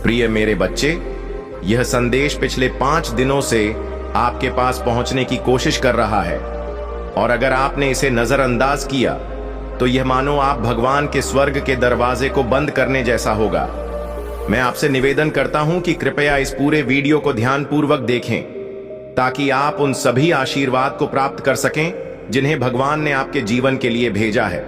प्रिय मेरे बच्चे, यह संदेश पिछले 5 दिनों से आपके पास पहुंचने की कोशिश कर रहा है, और अगर आपने इसे नजरअंदाज किया तो यह मानो आप भगवान के स्वर्ग के दरवाजे को बंद करने जैसा होगा। मैं आपसे निवेदन करता हूं कि कृपया इस पूरे वीडियो को ध्यानपूर्वक देखें, ताकि आप उन सभी आशीर्वाद को प्राप्त कर सकें जिन्हें भगवान ने आपके जीवन के लिए भेजा है।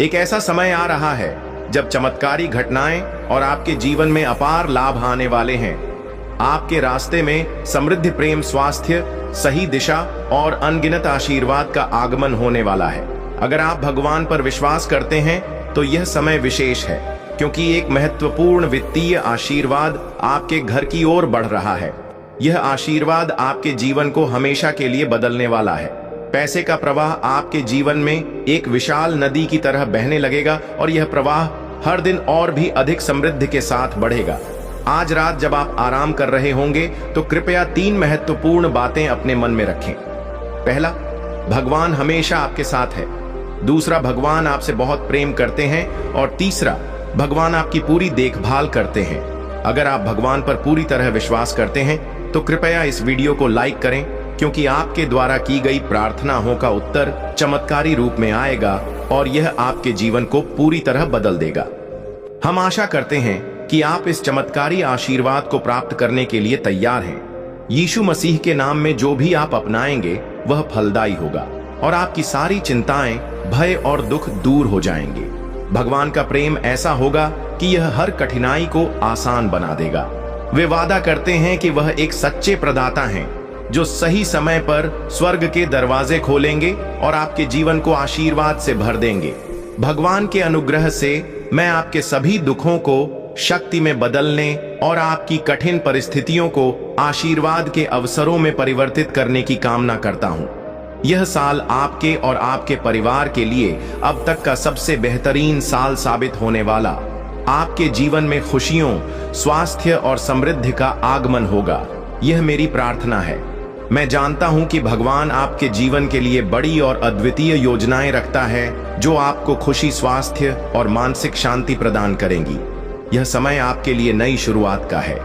एक ऐसा समय आ रहा है जब चमत्कारी घटनाएं और आपके जीवन में अपार लाभ आने वाले हैं। आपके रास्ते में समृद्धि, प्रेम, स्वास्थ्य, सही दिशा और अनगिनत आशीर्वाद का आगमन होने वाला है। अगर आप भगवान पर विश्वास करते हैं तो यह समय विशेष है, क्योंकि एक महत्वपूर्ण वित्तीय आशीर्वाद आपके घर की ओर बढ़ रहा है। यह आशीर्वाद आपके जीवन को हमेशा के लिए बदलने वाला है। पैसे का प्रवाह आपके जीवन में एक विशाल नदी की तरह बहने लगेगा, और यह प्रवाह हर दिन और भी अधिक समृद्धि के साथ बढ़ेगा। आज रात जब आप आराम कर रहे होंगे तो कृपया 3 महत्वपूर्ण बातें अपने मन में रखें। पहला, भगवान हमेशा आपके साथ है। दूसरा, भगवान आपसे बहुत प्रेम करते हैं। और तीसरा, भगवान आपकी पूरी देखभाल करते हैं। अगर आप भगवान पर पूरी तरह विश्वास करते हैं तो कृपया इस वीडियो को लाइक करें, क्योंकि आपके द्वारा की गई प्रार्थनाओं का उत्तर चमत्कारी रूप में आएगा और यह आपके जीवन को पूरी तरह बदल देगा। हम आशा करते हैं कि आप इस चमत्कारी आशीर्वाद को प्राप्त करने के लिए तैयार हैं। यीशु मसीह के नाम में जो भी आप अपनाएंगे वह फलदायी होगा, और आपकी सारी चिंताएं, भय और दुख दूर हो जाएंगे। भगवान का प्रेम ऐसा होगा कि यह हर कठिनाई को आसान बना देगा। वे वादा करते हैं कि वह एक सच्चे प्रदाता हैं, जो सही समय पर स्वर्ग के दरवाजे खोलेंगे और आपके जीवन को आशीर्वाद से भर देंगे। भगवान के अनुग्रह से मैं आपके सभी दुखों को शक्ति में बदलने और आपकी कठिन परिस्थितियों को आशीर्वाद के अवसरों में परिवर्तित करने की कामना करता हूं। यह साल आपके और आपके परिवार के लिए अब तक का सबसे बेहतरीन साल साबित होने वाला। आपके जीवन में खुशियों, स्वास्थ्य और समृद्धि का आगमन होगा। यह मेरी प्रार्थना है। मैं जानता हूं कि भगवान आपके जीवन के लिए बड़ी और अद्वितीय योजनाएं रखता है, जो आपको खुशी, स्वास्थ्य और मानसिक शांति प्रदान करेंगी। यह समय आपके लिए नई शुरुआत का है।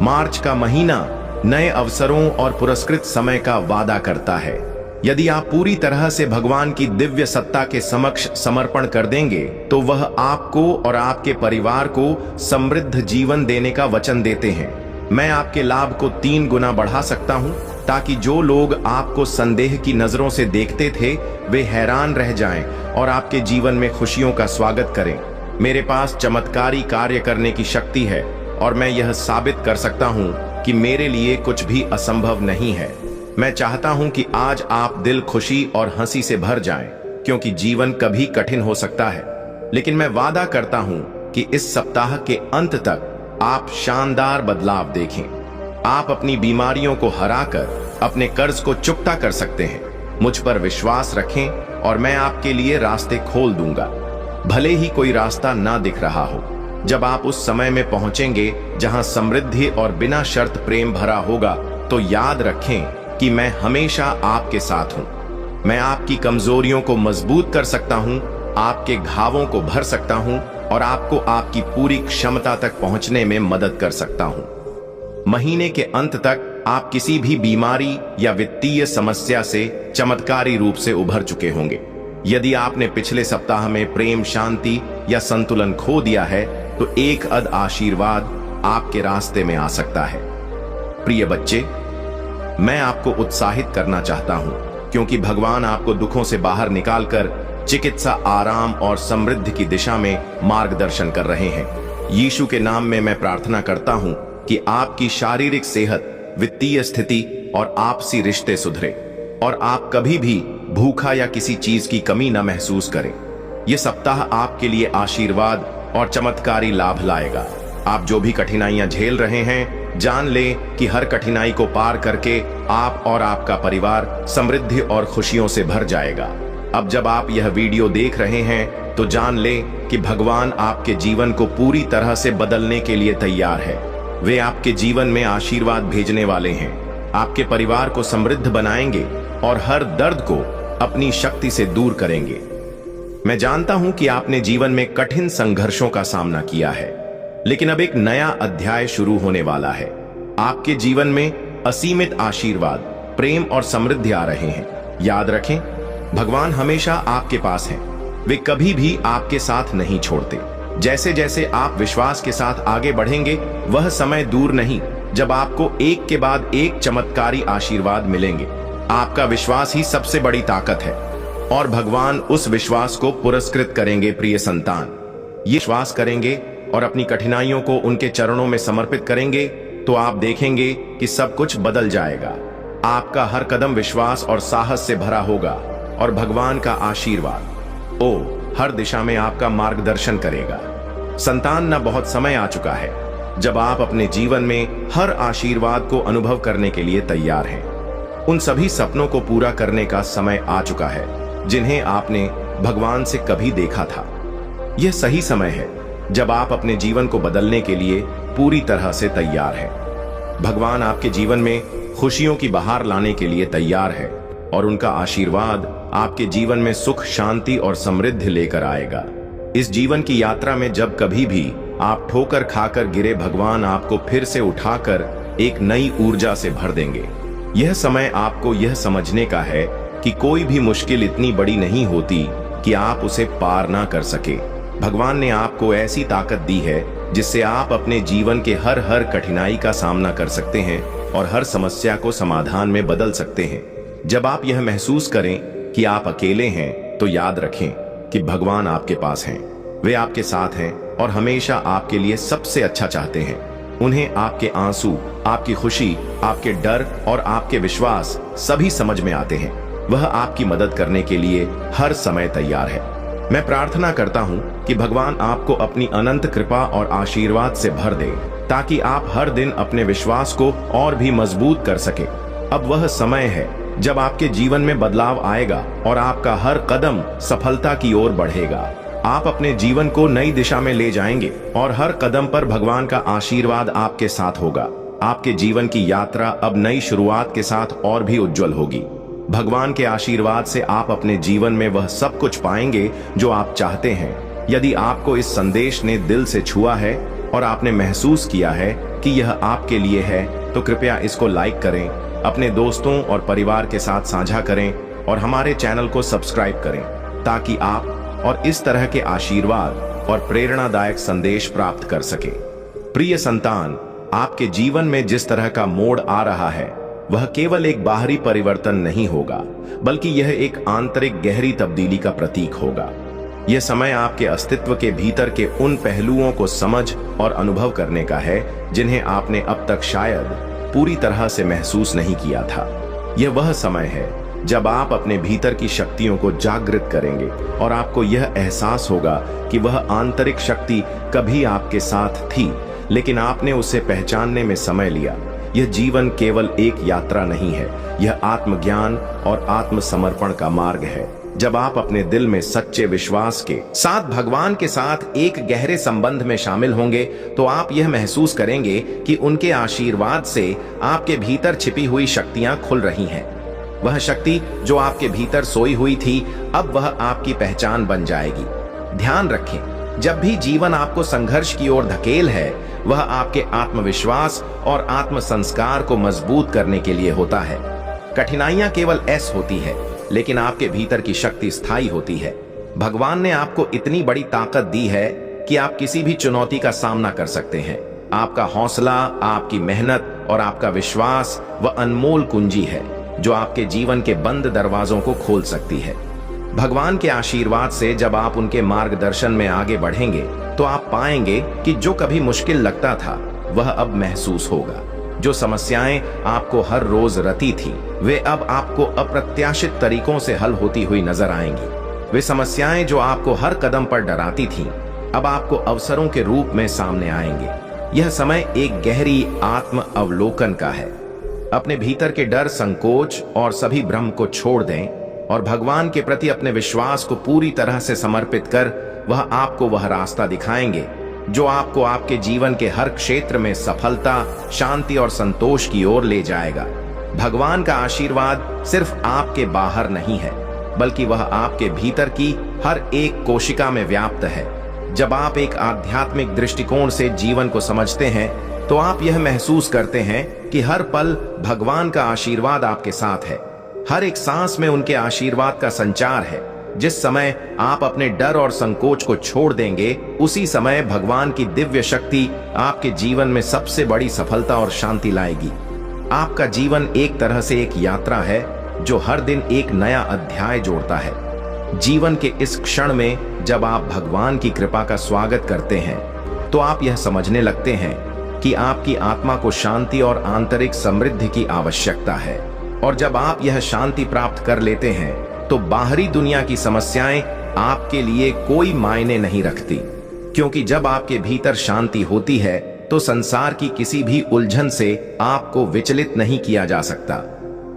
मार्च का महीना नए अवसरों और पुरस्कृत समय का वादा करता है। यदि आप पूरी तरह से भगवान की दिव्य सत्ता के समक्ष समर्पण कर देंगे तो वह आपको और आपके परिवार को समृद्ध जीवन देने का वचन देते हैं। मैं आपके लाभ को 3 गुना बढ़ा सकता हूं, ताकि जो लोग आपको संदेह की नजरों से देखते थे वे हैरान रह जाएं और आपके जीवन में खुशियों का स्वागत करें। मेरे पास चमत्कारी कार्य करने की शक्ति है, और मैं यह साबित कर सकता हूं कि मेरे लिए कुछ भी असंभव नहीं है। मैं चाहता हूं कि आज आप दिल खुशी और हंसी से भर जाएं, क्योंकि जीवन कभी कठिन हो सकता है, लेकिन मैं वादा करता हूं कि इस सप्ताह के अंत तक आप शानदार बदलाव देखें। आप अपनी बीमारियों को हराकर अपने कर्ज को चुकता कर सकते हैं। मुझ पर विश्वास रखें और मैं आपके लिए रास्ते खोल दूंगा, भले ही कोई रास्ता ना दिख रहा हो। जब आप उस समय में पहुंचेंगे जहां समृद्धि और बिना शर्त प्रेम भरा होगा, तो याद रखें कि मैं हमेशा आपके साथ हूं। मैं आपकी कमजोरियों को मजबूत कर सकता हूं, आपके घावों को भर सकता हूं और आपको आपकी पूरी क्षमता तक पहुंचने में मदद कर सकता हूं। महीने के अंत तक आप किसी भी बीमारी या वित्तीय समस्या से चमत्कारी रूप से उभर चुके होंगे। यदि आपने पिछले सप्ताह में प्रेम, शांति या संतुलन खो दिया है तो एक आशीर्वाद आपके रास्ते में आ सकता है। प्रिय बच्चे, मैं आपको उत्साहित करना चाहता हूं, क्योंकि भगवान आपको दुखों से बाहर निकालकर चिकित्सा, आराम और समृद्धि की दिशा में मार्गदर्शन कर रहे हैं। यीशु के नाम में मैं प्रार्थना करता हूं कि आपकी शारीरिक सेहत, वित्तीय स्थिति और आपसी रिश्ते सुधरे, और आप कभी भी भूखा या किसी चीज की कमी न महसूस करें। यह सप्ताह आपके लिए आशीर्वाद और चमत्कारी लाभ लाएगा। आप जो भी कठिनाइयां झेल रहे हैं, जान लें कि हर कठिनाई को पार करके आप और आपका परिवार समृद्धि और खुशियों से भर जाएगा। अब जब आप यह वीडियो देख रहे हैं तो जान लें कि भगवान आपके जीवन को पूरी तरह से बदलने के लिए तैयार है। वे आपके जीवन में आशीर्वाद भेजने वाले हैं, आपके परिवार को समृद्ध बनाएंगे और हर दर्द को अपनी शक्ति से दूर करेंगे। मैं जानता हूं कि आपने जीवन में कठिन संघर्षों का सामना किया है, लेकिन अब एक नया अध्याय शुरू होने वाला है। आपके जीवन में असीमित आशीर्वाद, प्रेम और समृद्धि आ रहे हैं। याद रखें, भगवान हमेशा आपके पास हैं। वे कभी भी आपके साथ नहीं छोड़ते। जैसे जैसे आप विश्वास के साथ आगे बढ़ेंगे, वह समय दूर नहीं जब आपको एक के बाद एक चमत्कारी आशीर्वाद मिलेंगे। आपका विश्वास ही सबसे बड़ी ताकत है और भगवान उस विश्वास को पुरस्कृत करेंगे। प्रिय संतान, ये विश्वास करेंगे और अपनी कठिनाइयों को उनके चरणों में समर्पित करेंगे तो आप देखेंगे कि सब कुछ बदल जाएगा। आपका हर कदम विश्वास और साहस से भरा होगा और भगवान का आशीर्वाद हर दिशा में आपका मार्गदर्शन करेगा। संतान, न बहुत समय आ चुका है जब आप अपने जीवन में हर आशीर्वाद को अनुभव करने के लिए तैयार हैं। उन सभी सपनों को पूरा करने का समय आ चुका है जिन्हें आपने भगवान से कभी देखा था। यह सही समय है जब आप अपने जीवन को बदलने के लिए पूरी तरह से तैयार हैं। भगवान आपके जीवन में खुशियों की बहार लाने के लिए तैयार है और उनका आशीर्वाद आपके जीवन में सुख, शांति और समृद्धि लेकर आएगा। इस जीवन की यात्रा में जब कभी भी आप ठोकर खाकर गिरे, भगवान आपको फिर से उठाकर एक नई ऊर्जा से भर देंगे। यह समय आपको यह समझने का है कि कोई भी मुश्किल इतनी बड़ी नहीं होती कि आप उसे पार ना कर सके। भगवान ने आपको ऐसी ताकत दी है जिससे आप अपने जीवन के हर कठिनाई का सामना कर सकते हैं और हर समस्या को समाधान में बदल सकते हैं। जब आप यह महसूस करें कि आप अकेले हैं, तो याद रखें कि भगवान आपके पास हैं। वे आपके साथ हैं और हमेशा आपके लिए सबसे अच्छा चाहते हैं। उन्हें आपके आंसू, आपकी खुशी, आपके डर और आपके विश्वास सभी समझ में आते हैं। वह आपकी मदद करने के लिए हर समय तैयार है। मैं प्रार्थना करता हूं कि भगवान आपको अपनी अनंत कृपा और आशीर्वाद से भर दे ताकि आप हर दिन अपने विश्वास को और भी मजबूत कर सके। अब वह समय है जब आपके जीवन में बदलाव आएगा और आपका हर कदम सफलता की ओर बढ़ेगा। आप अपने जीवन को नई दिशा में ले जाएंगे और हर कदम पर भगवान का आशीर्वाद आपके साथ होगा। आपके जीवन की यात्रा अब नई शुरुआत के साथ और भी उज्जवल होगी। भगवान के आशीर्वाद से आप अपने जीवन में वह सब कुछ पाएंगे जो आप चाहते हैं। यदि आपको इस संदेश ने दिल से छुआ है और आपने महसूस किया है कि यह आपके लिए है, तो कृपया इसको लाइक करें, अपने दोस्तों और परिवार के साथ साझा करें और हमारे चैनल को सब्सक्राइब करें ताकि आप और इस तरह के आशीर्वाद और प्रेरणादायक संदेश प्राप्त कर सके। प्रिय संतान, आपके जीवन में जिस तरह का मोड़ आ रहा है वह केवल एक बाहरी परिवर्तन नहीं होगा, बल्कि यह एक आंतरिक गहरी तब्दीली का प्रतीक होगा। यह समय आपके अस्तित्व के भीतर के उन पहलुओं को समझ और अनुभव करने का है जिन्हें आपने अब तक शायद पूरी तरह से महसूस नहीं किया था। यह वह समय है जब आप अपने भीतर की शक्तियों को जागृत करेंगे और आपको यह एहसास होगा कि वह आंतरिक शक्ति कभी आपके साथ थी, लेकिन आपने उसे पहचानने में समय लिया। यह जीवन केवल एक यात्रा नहीं है, यह आत्मज्ञान और आत्मसमर्पण का मार्ग है। जब आप अपने दिल में सच्चे विश्वास के साथ भगवान के साथ एक गहरे संबंध में शामिल होंगे, तो आप यह महसूस करेंगे कि उनके आशीर्वाद से आपके भीतर छिपी हुई शक्तियां खुल रही हैं। वह शक्ति जो आपके भीतर सोई हुई थी, अब वह आपकी पहचान बन जाएगी। ध्यान रखें, जब भी जीवन आपको संघर्ष की ओर धकेल है, वह आपके आत्मविश्वास और आत्म संस्कार को मजबूत करने के लिए होता है। कठिनाइयां केवल ऐस होती है, लेकिन आपके भीतर की शक्ति स्थायी होती है। भगवान ने आपको इतनी बड़ी ताकत दी है कि आप किसी भी चुनौती का सामना कर सकते हैं। आपका हौसला, आपकी मेहनत और आपका विश्वास वह अनमोल कुंजी है जो आपके जीवन के बंद दरवाजों को खोल सकती है। भगवान के आशीर्वाद से जब आप उनके मार्गदर्शन में आगे बढ़ेंगे, तो आप पाएंगे कि जो कभी मुश्किल लगता था वह अब महसूस होगा। जो समस्याएं आपको हर रोज रती थी, वे अब आपको अप्रत्याशित तरीकों से हल होती हुई नजर आएंगी। वे समस्याएं जो आपको हर कदम पर डराती थीं, अब आपको अवसरों के रूप में सामने आएंगे। यह समय एक गहरी आत्म अवलोकन का है। अपने भीतर के डर, संकोच और सभी भ्रम को छोड़ दें और भगवान के प्रति अपने विश्वास को पूरी तरह से समर्पित कर वह आपको वह रास्ता दिखाएंगे जो आपको आपके जीवन के हर क्षेत्र में सफलता, शांति और संतोष की ओर ले जाएगा। भगवान का आशीर्वाद सिर्फ आपके बाहर नहीं है, बल्कि वह आपके भीतर की हर एक कोशिका में व्याप्त है। जब आप एक आध्यात्मिक दृष्टिकोण से जीवन को समझते हैं तो आप यह महसूस करते हैं कि हर पल भगवान का आशीर्वाद आपके साथ है। हर एक सांस में उनके आशीर्वाद का संचार है। जिस समय आप अपने डर और संकोच को छोड़ देंगे, उसी समय भगवान की दिव्य शक्ति आपके जीवन में सबसे बड़ी सफलता और शांति लाएगी। आपका जीवन एक तरह से एक यात्रा है जो हर दिन एक नया अध्याय जोड़ता है। जीवन के इस क्षण में जब आप भगवान की कृपा का स्वागत करते हैं तो आप यह समझने लगते हैं कि आपकी आत्मा को शांति और आंतरिक समृद्धि की आवश्यकता है। और जब आप यह शांति प्राप्त कर लेते हैं तो बाहरी दुनिया की समस्याएं आपके लिए कोई मायने नहीं रखती, क्योंकि जब आपके भीतर शांति होती है तो संसार की किसी भी उलझन से आपको विचलित नहीं किया जा सकता।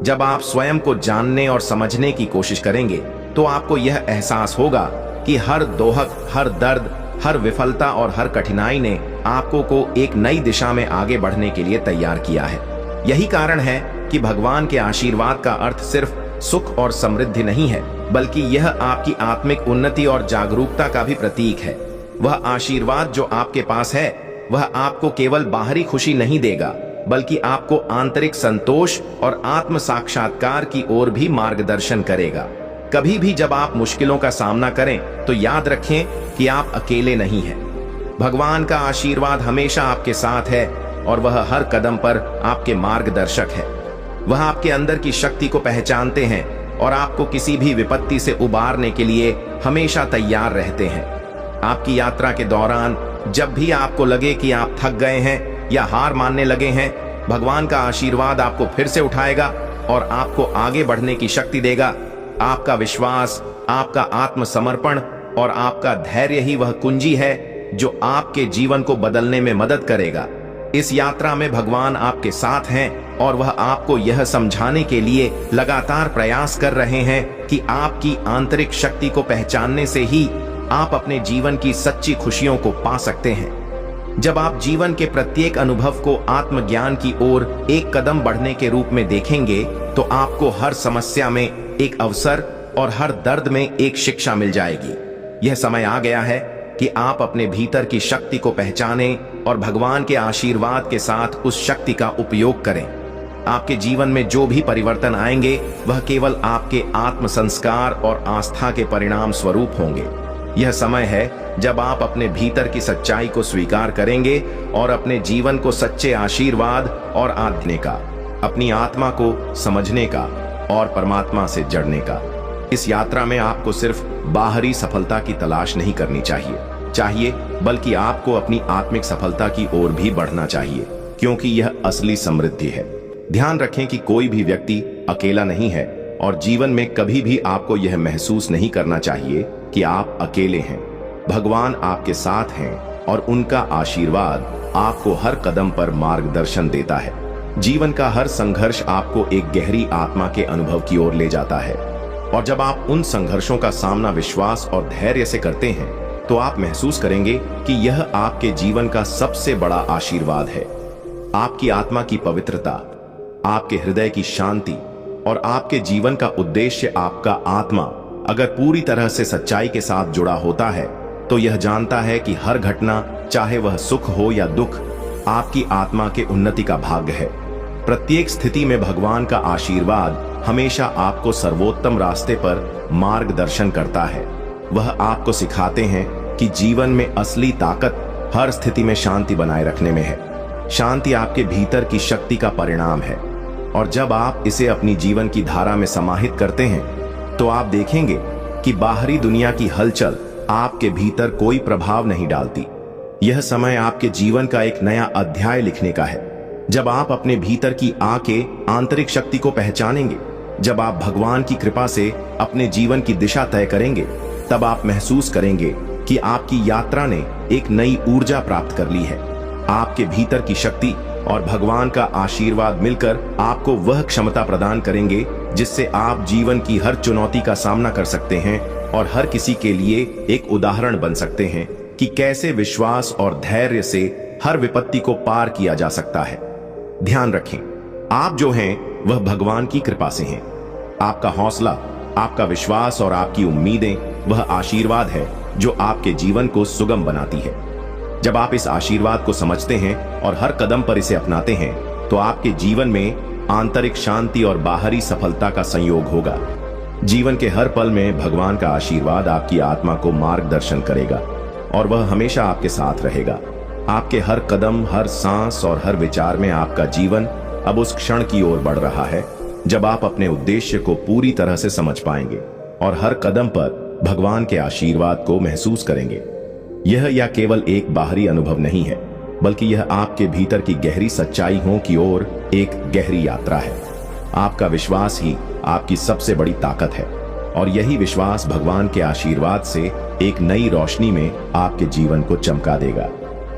जब आप स्वयं को जानने और समझने की कोशिश करेंगे तो आपको यह एहसास होगा कि हर दोहक, हर दर्द, हर विफलता और हर कठिनाई ने आपको को एक नई दिशा में आगे बढ़ने के लिए तैयार किया है। यही कारण है कि भगवान के आशीर्वाद का अर्थ सिर्फ सुख और समृद्धि नहीं है, बल्कि यह आपकी आत्मिक उन्नति और जागरूकता का भी प्रतीक है। वह आशीर्वाद जो आपके पास है वह आपको केवल बाहरी खुशी नहीं देगा, बल्कि आपको आंतरिक संतोष और आत्म साक्षात्कार की ओर भी मार्गदर्शन करेगा। कभी भी जब आप मुश्किलों का सामना करें तो याद रखें कि आप अकेले नहीं हैं। भगवान का आशीर्वाद हमेशा आपके साथ है और वह हर कदम पर आपके मार्गदर्शक है। वह आपके अंदर की शक्ति को पहचानते हैं और आपको किसी भी विपत्ति से उबारने के लिए हमेशा तैयार रहते हैं। आपकी यात्रा के दौरान जब भी आपको लगे कि आप थक गए हैं या हार मानने लगे हैं, भगवान का आशीर्वाद आपको फिर से उठाएगा और आपको आगे बढ़ने की शक्ति देगा। आपका विश्वास, आपका आत्मसमर्पण और आपका धैर्य ही वह कुंजी है जो आपके जीवन को बदलने में मदद करेगा। इस यात्रा में भगवान आपके साथ हैं और वह आपको यह समझाने के लिए लगातार प्रयास कर रहे हैं कि आपकी आंतरिक शक्ति को पहचानने से ही आप अपने जीवन की सच्ची खुशियों को पा सकते हैं। जब आप जीवन के प्रत्येक अनुभव को आत्मज्ञान की ओर एक कदम बढ़ने के रूप में देखेंगे तो आपको हर समस्या में एक अवसर और हर दर्द में एक शिक्षा मिल जाएगी। यह समय आ गया है कि आप अपने भीतर की शक्ति को पहचानें और भगवान के आशीर्वाद के साथ उस शक्ति का उपयोग करें। आपके जीवन में जो भी परिवर्तन आएंगे वह केवल आपके आत्म संस्कार और आस्था के परिणाम स्वरूप होंगे। यह समय है जब आप अपने भीतर की सच्चाई को स्वीकार करेंगे और अपने जीवन को सच्चे आशीर्वाद और आध्यात्म का, अपनी आत्मा को समझने का और परमात्मा से जड़ने का। इस यात्रा में आपको सिर्फ बाहरी सफलता की तलाश नहीं करनी चाहिए, बल्कि आपको अपनी आत्मिक सफलता की ओर भी बढ़ना चाहिए, क्योंकि यह असली समृद्धि है। ध्यान रखें कि कोई भी व्यक्ति अकेला नहीं है और जीवन में कभी भी आपको यह महसूस नहीं करना चाहिए कि आप अकेले हैं। भगवान आपके साथ हैं और उनका आशीर्वाद आपको हर कदम पर मार्गदर्शन देता है। जीवन का हर संघर्ष आपको एक गहरी आत्मा के अनुभव की ओर ले जाता है और जब आप उन संघर्षों का सामना विश्वास और धैर्य से करते हैं तो आप महसूस करेंगे कि यह आपके जीवन का सबसे बड़ा आशीर्वाद है। आपकी आत्मा की पवित्रता, आपके हृदय की शांति और आपके जीवन का उद्देश्य, आपका आत्मा अगर पूरी तरह से सच्चाई के साथ जुड़ा होता है तो यह जानता है कि हर घटना, चाहे वह सुख हो या दुख, आपकी आत्मा के उन्नति का भाग्य है। प्रत्येक स्थिति में भगवान का आशीर्वाद हमेशा आपको सर्वोत्तम रास्ते पर मार्गदर्शन करता है। वह आपको सिखाते हैं कि जीवन में असली ताकत हर स्थिति में शांति बनाए रखने में है। शांति आपके भीतर की शक्ति का परिणाम है और जब आप इसे अपनी जीवन की धारा में समाहित करते हैं तो आप देखेंगे कि बाहरी दुनिया की हलचल आपके भीतर कोई प्रभाव नहीं डालती। यह समय आपके जीवन का एक नया अध्याय लिखने का है। जब आप अपने भीतर की आंतरिक शक्ति को पहचानेंगे, जब आप भगवान की कृपा से अपने जीवन की दिशा तय करेंगे, तब आप महसूस करेंगे कि आपकी यात्रा ने एक नई ऊर्जा प्राप्त कर ली है। आपके भीतर की शक्ति और भगवान का आशीर्वाद मिलकर आपको वह क्षमता प्रदान करेंगे जिससे आप जीवन की हर चुनौती का सामना कर सकते हैं और हर किसी के लिए एक उदाहरण बन सकते हैं कि कैसे विश्वास और धैर्य से हर विपत्ति को पार किया जा सकता है। ध्यान रखें, आप जो हैं वह भगवान की कृपा से हैं। आपका हौसला, आपका विश्वास और आपकी उम्मीदें वह आशीर्वाद है जो आपके जीवन को सुगम बनाती है। जब आप इस आशीर्वाद को समझते हैं और हर कदम पर इसे अपनाते हैं, तो आपके जीवन में आंतरिक शांति और बाहरी सफलता का संयोग होगा। जीवन के हर पल में भगवान का आशीर्वाद आपकी आत्मा को मार्गदर्शन करेगा और वह हमेशा आपके साथ रहेगा। आपके हर कदम, हर सांस और हर विचार में आपका जीवन अब उस क्षण की ओर बढ़ रहा है जब आप अपने उद्देश्य को पूरी तरह से समझ पाएंगे और हर कदम पर भगवान के आशीर्वाद को महसूस करेंगे। यह केवल एक बाहरी अनुभव नहीं है, बल्कि यह आपके भीतर की गहरी सच्चाइयों की ओर एक गहरी यात्रा है। आपका विश्वास ही आपकी सबसे बड़ी ताकत है और यही विश्वास भगवान के आशीर्वाद से एक नई रोशनी में आपके जीवन को चमका देगा।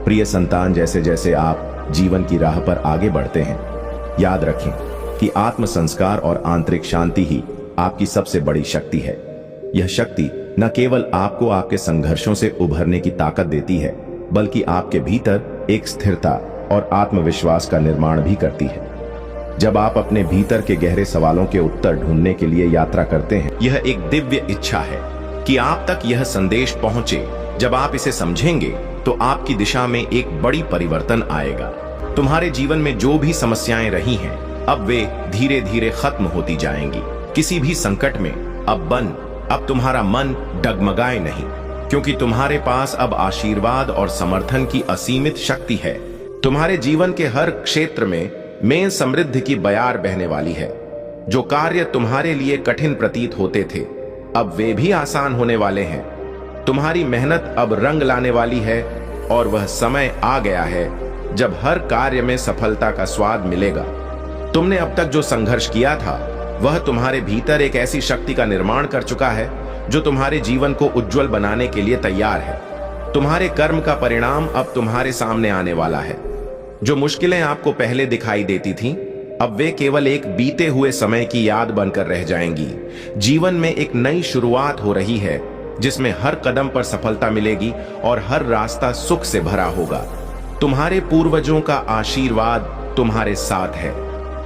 प्रिय संतान, जैसे जैसे आप जीवन की राह पर आगे बढ़ते हैं, याद रखें कि आत्म संस्कार और आंतरिक शांति ही आपकी सबसे बड़ी शक्ति है। यह शक्ति न केवल आपको आपके संघर्षों से उभरने की ताकत देती है, बल्कि आपके भीतर एक स्थिरता और आत्मविश्वास का निर्माण भी करती है। जब आप अपने भीतर के गहरे सवालों के उत्तर ढूंढने के लिए यात्रा करते हैं, यह एक दिव्य इच्छा है कि आप तक यह संदेश पहुंचे। जब आप इसे समझेंगे तो आपकी दिशा में एक बड़ी परिवर्तन आएगा। तुम्हारे जीवन में जो भी समस्याएं रही हैं, अब वे धीरे धीरे खत्म होती जाएंगी। किसी भी संकट में अब तुम्हारा मन डगमगाए नहीं, क्योंकि तुम्हारे पास अब आशीर्वाद और समर्थन की असीमित शक्ति है। तुम्हारे जीवन के हर क्षेत्र में समृद्धि की बयार बहने वाली है। जो कार्य तुम्हारे लिए कठिन प्रतीत होते थे, अब वे भी आसान होने वाले हैं। तुम्हारी मेहनत अब रंग लाने वाली है और वह समय आ गया है जब हर कार्य में सफलता का स्वाद मिलेगा। तुमने अब तक जो संघर्ष किया था, वह तुम्हारे भीतर एक ऐसी शक्ति का निर्माण कर चुका है जो तुम्हारे जीवन को उज्जवल बनाने के लिए तैयार है। तुम्हारे कर्म का परिणाम अब तुम्हारे सामने आने वाला है। जो मुश्किलें आपको पहले दिखाई देती थीं, अब वे केवल एक बीते हुए समय की याद बनकर रह जाएंगी। जीवन में एक नई शुरुआत हो रही है, जिसमें हर कदम पर सफलता मिलेगी और हर रास्ता सुख से भरा होगा। तुम्हारे पूर्वजों का आशीर्वाद तुम्हारे साथ है।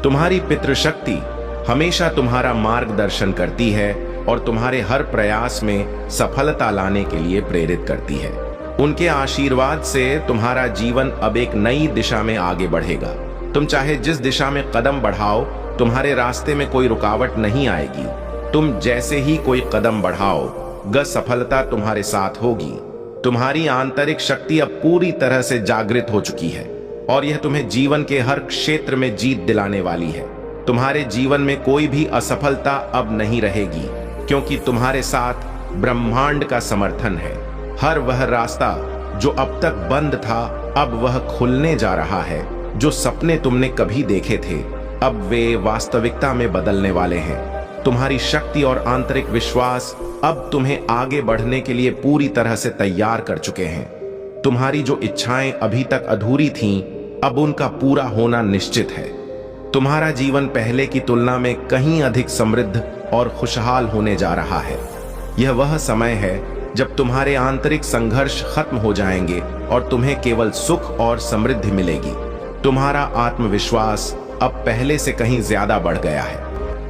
तुम्हारी पितृशक्ति हमेशा तुम्हारा मार्गदर्शन करती है और तुम्हारे हर प्रयास में सफलता लाने के लिए प्रेरित करती है। उनके आशीर्वाद से तुम्हारा जीवन अब एक नई दिशा में आगे बढ़ेगा। तुम चाहे जिस दिशा में कदम बढ़ाओ, तुम्हारे रास्ते में कोई रुकावट नहीं आएगी। तुम जैसे ही कोई कदम बढ़ाओ, सफलता तुम्हारे साथ होगी। तुम्हारी आंतरिक शक्ति अब पूरी तरह से जागृत हो चुकी है और यह तुम्हें जीवन के हर क्षेत्र में जीत दिलाने वाली है। तुम्हारे जीवन में कोई भी असफलता अब नहीं रहेगी, क्योंकि तुम्हारे साथ ब्रह्मांड का समर्थन है। हर वह रास्ता जो अब तक बंद था, अब वह खुलने जा रहा है। जो सपने तुमने कभी देखे थे, अब वे वास्तविकता में बदलने वाले हैं। तुम्हारी शक्ति और आंतरिक विश्वास अब तुम्हें आगे बढ़ने के लिए पूरी तरह से तैयार कर चुके हैं। तुम्हारी जो इच्छाएं अभी तक अधूरी थीं, अब उनका पूरा होना निश्चित है। तुम्हारा जीवन पहले की तुलना में कहीं अधिक समृद्ध और खुशहाल होने जा रहा है। यह वह समय है जब तुम्हारे आंतरिक संघर्ष खत्म हो जाएंगे और तुम्हें केवल सुख और समृद्धि मिलेगी। तुम्हारा आत्मविश्वास अब पहले से कहीं ज्यादा बढ़ गया है।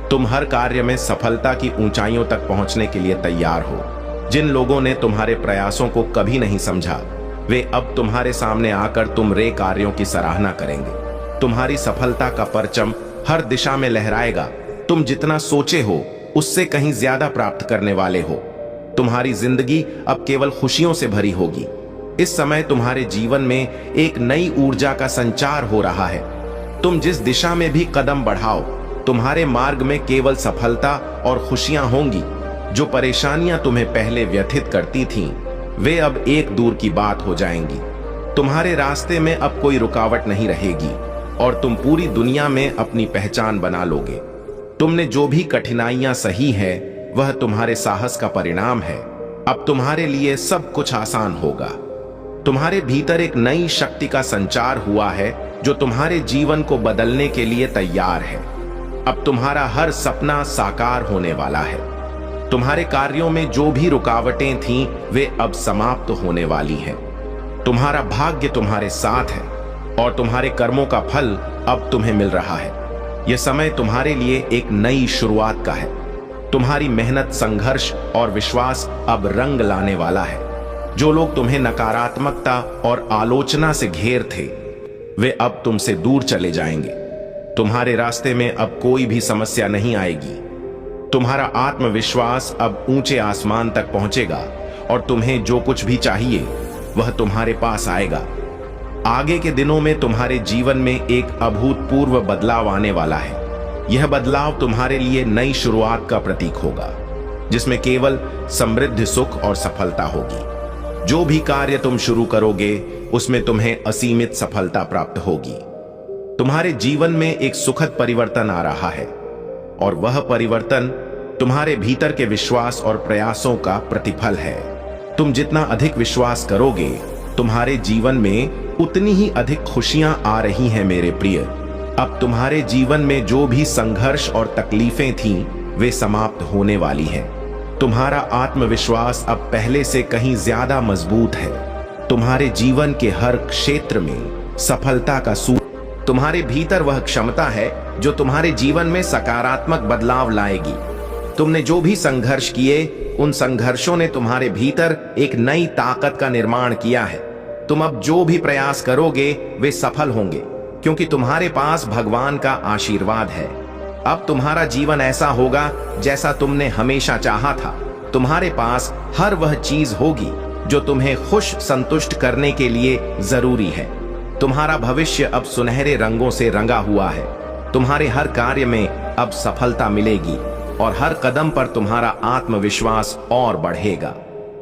तुम हर कार्य में सफलता की ऊंचाइयों तक पहुंचने के लिए तैयार हो। जिन लोगों ने तुम्हारे प्रयासों को कभी नहीं समझा, वे अब तुम्हारे सामने आकर तुम्हारे कार्यों की सराहना करेंगे। तुम्हारी सफलता का परचम हर दिशा में लहराएगा। तुम जितना सोचे हो, उससे कहीं ज्यादा प्राप्त करने वाले हो। तुम्हारी जिंदगी अब केवल खुशियों से भरी होगी। इस समय तुम्हारे जीवन में एक नई ऊर्जा का संचार हो रहा है। तुम जिस दिशा में भी कदम बढ़ाओ, तुम्हारे मार्ग में केवल सफलता और खुशियां होंगी। जो परेशानियां तुम्हें पहले व्यथित करती थीं, वे अब एक दूर की बात हो जाएंगी। तुम्हारे रास्ते में अब कोई रुकावट नहीं रहेगी और तुम पूरी दुनिया में अपनी पहचान बना लोगे। तुमने जो भी कठिनाइयां सही है, वह तुम्हारे साहस का परिणाम है। अब तुम्हारे लिए सब कुछ आसान होगा। तुम्हारे भीतर एक नई शक्ति का संचार हुआ है जो तुम्हारे जीवन को बदलने के लिए तैयार है। अब तुम्हारा हर सपना साकार होने वाला है। तुम्हारे कार्यों में जो भी रुकावटें थीं, वे अब समाप्त होने वाली हैं। तुम्हारा भाग्य तुम्हारे साथ है और तुम्हारे कर्मों का फल अब तुम्हें मिल रहा है। यह समय तुम्हारे लिए एक नई शुरुआत का है। तुम्हारी मेहनत, संघर्ष और विश्वास अब रंग लाने वाला है। जो लोग तुम्हें नकारात्मकता और आलोचना से घेर थे, वे अब तुमसे दूर चले जाएंगे। तुम्हारे रास्ते में अब कोई भी समस्या नहीं आएगी। तुम्हारा आत्मविश्वास अब ऊंचे आसमान तक पहुंचेगा और तुम्हें जो कुछ भी चाहिए वह तुम्हारे पास आएगा। आगे के दिनों में तुम्हारे जीवन में एक अभूतपूर्व बदलाव आने वाला है। यह बदलाव तुम्हारे लिए नई शुरुआत का प्रतीक होगा, जिसमें केवल समृद्ध सुख और सफलता होगी। जो भी कार्य तुम शुरू करोगे उसमें तुम्हें असीमित सफलता प्राप्त होगी। तुम्हारे जीवन में एक सुखद परिवर्तन आ रहा है और वह परिवर्तन तुम्हारे भीतर के विश्वास और प्रयासों का प्रतिफल है। तुम जितना अधिक विश्वास करोगे, तुम्हारे जीवन में उतनी ही अधिक खुशियां आ रही हैं मेरे प्रिय। अब तुम्हारे जीवन में जो भी संघर्ष और तकलीफें थीं, वे समाप्त होने वाली हैं। तुम्हारा आत्मविश्वास अब पहले से कहीं ज्यादा मजबूत है। तुम्हारे जीवन के हर क्षेत्र में सफलता का सूत्र तुम्हारे भीतर वह क्षमता है जो तुम्हारे जीवन में सकारात्मक बदलाव लाएगी। तुमने जो भी संघर्ष किए, उन संघर्षों ने तुम्हारे भीतर एक नई ताकत का निर्माण किया है। तुम अब जो भी प्रयास करोगे वे सफल होंगे, क्योंकि तुम्हारे पास भगवान का आशीर्वाद है। अब तुम्हारा जीवन ऐसा होगा जैसा तुमने हमेशा चाहा था। तुम्हारे पास हर वह चीज होगी जो तुम्हें खुश संतुष्ट करने के लिए जरूरी है। तुम्हारा भविष्य अब सुनहरे रंगों से रंगा हुआ है। तुम्हारे हर कार्य में अब सफलता मिलेगी और हर कदम पर तुम्हारा आत्मविश्वास और बढ़ेगा।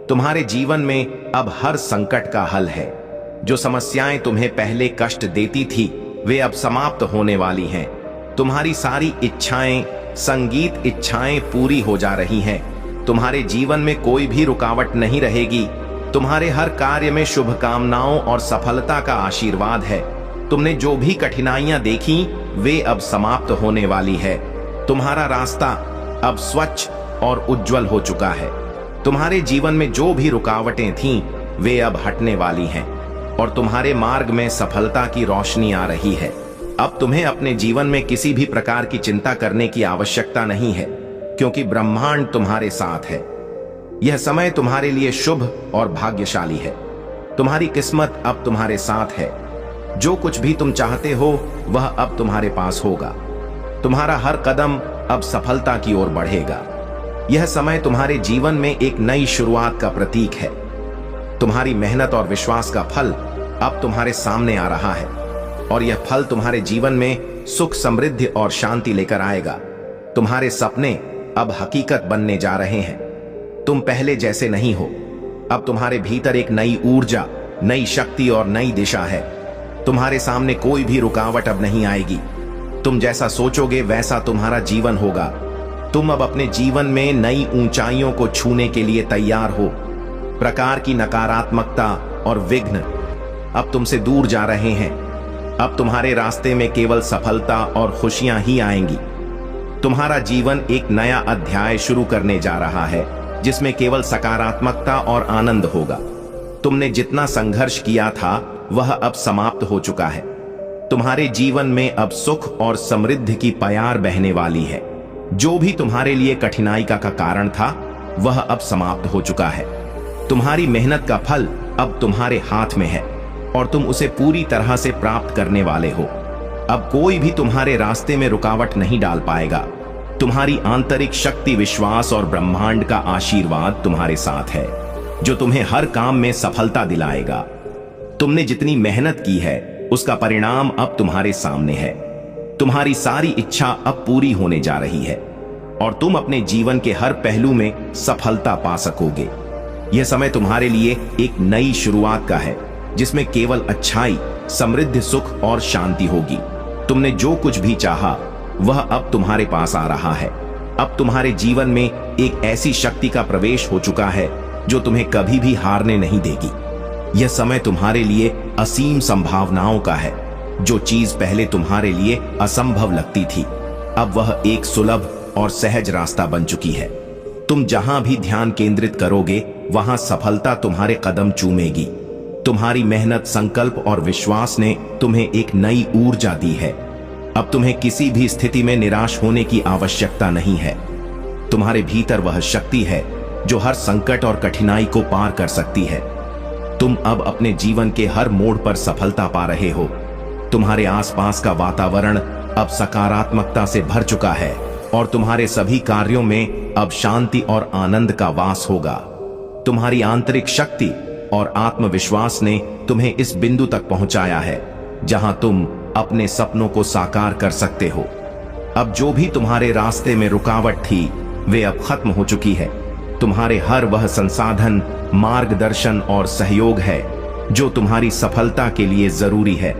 तुम्हारे जीवन में अब हर संकट का हल है। जो समस्याएं तुम्हें पहले कष्ट देती थी, वे अब समाप्त होने वाली हैं। तुम्हारी सारी इच्छाएं, संगीत इच्छाएं पूरी हो जा रही हैं। तुम्हारे जीवन में कोई भी रुकावट नहीं रहेगी। तुम्हारे हर कार्य में शुभकामनाओं और सफलता का आशीर्वाद है। तुमने जो भी कठिनाइयां देखी, वे अब समाप्त होने वाली है। तुम्हारा रास्ता अब स्वच्छ और उज्जवल हो चुका है। तुम्हारे जीवन में जो भी रुकावटें थीं, वे अब हटने वाली हैं और तुम्हारे मार्ग में सफलता की रोशनी आ रही है। अब तुम्हें अपने जीवन में किसी भी प्रकार की चिंता करने की आवश्यकता नहीं है, क्योंकि ब्रह्मांड तुम्हारे साथ है। यह समय तुम्हारे लिए शुभ और भाग्यशाली है। तुम्हारी किस्मत अब तुम्हारे साथ है। जो कुछ भी तुम चाहते हो वह अब तुम्हारे पास होगा। तुम्हारा हर कदम अब सफलता की ओर बढ़ेगा। यह समय तुम्हारे जीवन में एक नई शुरुआत का प्रतीक है। तुम्हारी मेहनत और विश्वास का फल अब तुम्हारे सामने आ रहा है और यह फल तुम्हारे जीवन में सुख, समृद्धि और शांति लेकर आएगा। तुम्हारे सपने अब हकीकत बनने जा रहे हैं। तुम पहले जैसे नहीं हो। अब तुम्हारे भीतर एक नई ऊर्जा, नई शक्ति और नई दिशा है। तुम्हारे सामने कोई भी रुकावट अब नहीं आएगी। तुम जैसा सोचोगे वैसा तुम्हारा जीवन होगा। तुम अब अपने जीवन में नई ऊंचाइयों को छूने के लिए तैयार हो। प्रकार की नकारात्मकता और विघ्न अब तुमसे दूर जा रहे हैं। अब तुम्हारे रास्ते में केवल सफलता और खुशियां ही आएंगी। तुम्हारा जीवन एक नया अध्याय शुरू करने जा रहा है, जिसमें केवल सकारात्मकता और आनंद होगा। तुमने जितना संघर्ष किया था वह अब समाप्त हो चुका है। तुम्हारे जीवन में अब सुख और समृद्धि की प्यार बहने वाली है। जो भी तुम्हारे लिए कठिनाई का कारण था वह अब समाप्त हो चुका है। तुम्हारी मेहनत का फल अब तुम्हारे हाथ में है और तुम उसे पूरी तरह से प्राप्त करने वाले हो। अब कोई भी तुम्हारे रास्ते में रुकावट नहीं डाल पाएगा। तुम्हारी आंतरिक शक्ति, विश्वास और ब्रह्मांड का आशीर्वाद तुम्हारे साथ है, जो तुम्हें हर काम में सफलता दिलाएगा। तुमने जितनी मेहनत की है उसका परिणाम अब तुम्हारे सामने है। तुम्हारी सारी इच्छा अब पूरी होने जा रही है और तुम अपने जीवन के हर पहलू में सफलता पा सकोगे। यह समय तुम्हारे लिए एक नई शुरुआत का है, जिसमें केवल अच्छाई, समृद्धि, सुख और शांति होगी। तुमने जो कुछ भी चाहा वह अब तुम्हारे पास आ रहा है। अब तुम्हारे जीवन में एक ऐसी शक्ति का प्रवेश हो चुका है जो तुम्हें कभी भी हारने नहीं देगी। यह समय तुम्हारे लिए असीम संभावनाओं का है। जो चीज पहले तुम्हारे लिए असंभव लगती थी, अब वह एक सुलभ और सहज रास्ता बन चुकी है। तुम जहां भी ध्यान केंद्रित करोगे वहां सफलता तुम्हारे कदम चूमेगी। तुम्हारी मेहनत, संकल्प और विश्वास ने तुम्हें एक नई ऊर्जा दी है। अब तुम्हें किसी भी स्थिति में निराश होने की आवश्यकता नहीं है। तुम्हारे भीतर वह शक्ति है जो हर संकट और कठिनाई को पार कर सकती है। तुम अब अपने जीवन के हर मोड़ पर सफलता पा रहे हो। तुम्हारे आसपास का वातावरण अब सकारात्मकता से भर चुका है और तुम्हारे सभी कार्यों में अब शांति और आनंद का वास होगा। तुम्हारी आंतरिक शक्ति और आत्मविश्वास ने तुम्हें इस बिंदु तक पहुंचाया है जहां तुम अपने सपनों को साकार कर सकते हो। अब जो भी तुम्हारे रास्ते में रुकावट थी वे अब खत्म हो चुकी है। तुम्हारे हर वह संसाधन, मार्गदर्शन और सहयोग है जो तुम्हारी सफलता के लिए जरूरी है।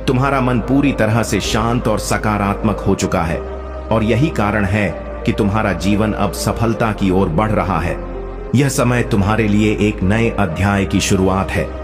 तुम्हारा मन पूरी तरह से शांत और सकारात्मक हो चुका है और यही कारण है कि तुम्हारा जीवन अब सफलता की ओर बढ़ रहा है। यह समय तुम्हारे लिए एक नए अध्याय की शुरुआत है।